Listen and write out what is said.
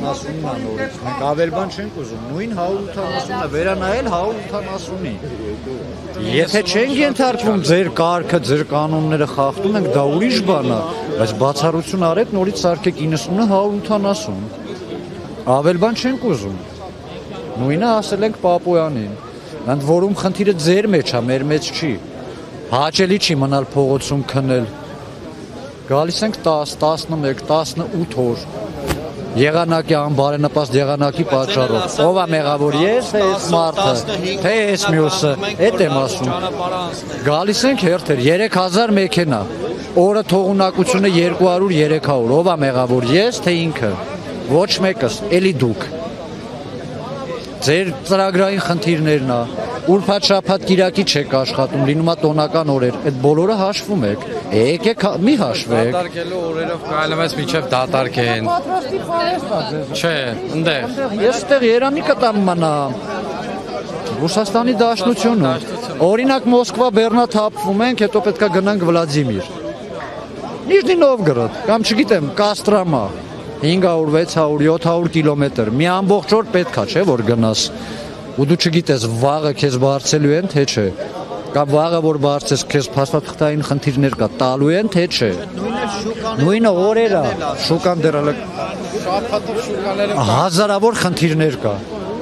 180-ն անորից, մենք ավել բան չենք ուզում, նույն 180-ը վերանայել 180-ի։ Եթե չենք ենթարկվում ձեր կարգը, ձեր կանոնները խախտում ենք, դա ուրիշ բան է, բայց բացառություն արեք, նորից սարքեք 90-ը 180։ Ավել բան չենք ուզում։ Նույնը ասել ենք Պապույանին։ Ընդ որում խնդիրը ձեր մեջ է, մեր մեջ չի։ Հաճելի չի մնալ փողոցում քնել։ Գալիս ենք 10, 11, 18 օր։ Եղանակի անբարենպաստ եղանակի պատճառով։ Ով է մեղավոր, ես թե այս մարդը, թե այս մյուսը, էդ եմ ասում։ Գալիս ենք հերթեր, 3000 մեքենա, օրը թողունակությունը 200-300, ով է մեղավոր, ես թե ինքը։ Ոչ մեկս, էլի դուք։ Ձեր ծրագրային խնդիրներն է, ուրբաթ-շաբաթ կիրակի չեք աշխատում, լինում է տոնական օրեր, այդ բոլորը հաշվում եք, եկեք մի հաշվեք։ Դատարկելու օրերով կարելի է մինչև դատարկեն։ Չէ, ընդեղ։ Ես այդտեղ Երանի կտամ մնա։ Ռուսաստանի Դաշնությունը։ Օրինակ Մոսկվա Բեռնա թափվում ենք, հետո պետքա գնանք Վլադիմիր։ Նիժնի Նովգորոդ, կամ չգիտեմ, Կաստրամա։ 500, 600, 700 կիլոմետր, մի ամբողջ օր պետք է, չէ, որ գնաս, ու դու չգիտես վաղը քեզ բարձելու են, թե չէ, կամ վաղը որ բարձես քեզ փաստաթղթային խնդիրներ կա, տալու են, թե չէ, նույնը օրերը, շուկան դեռ շաբաթով շուկաները հազարավոր խնդիրներ կա,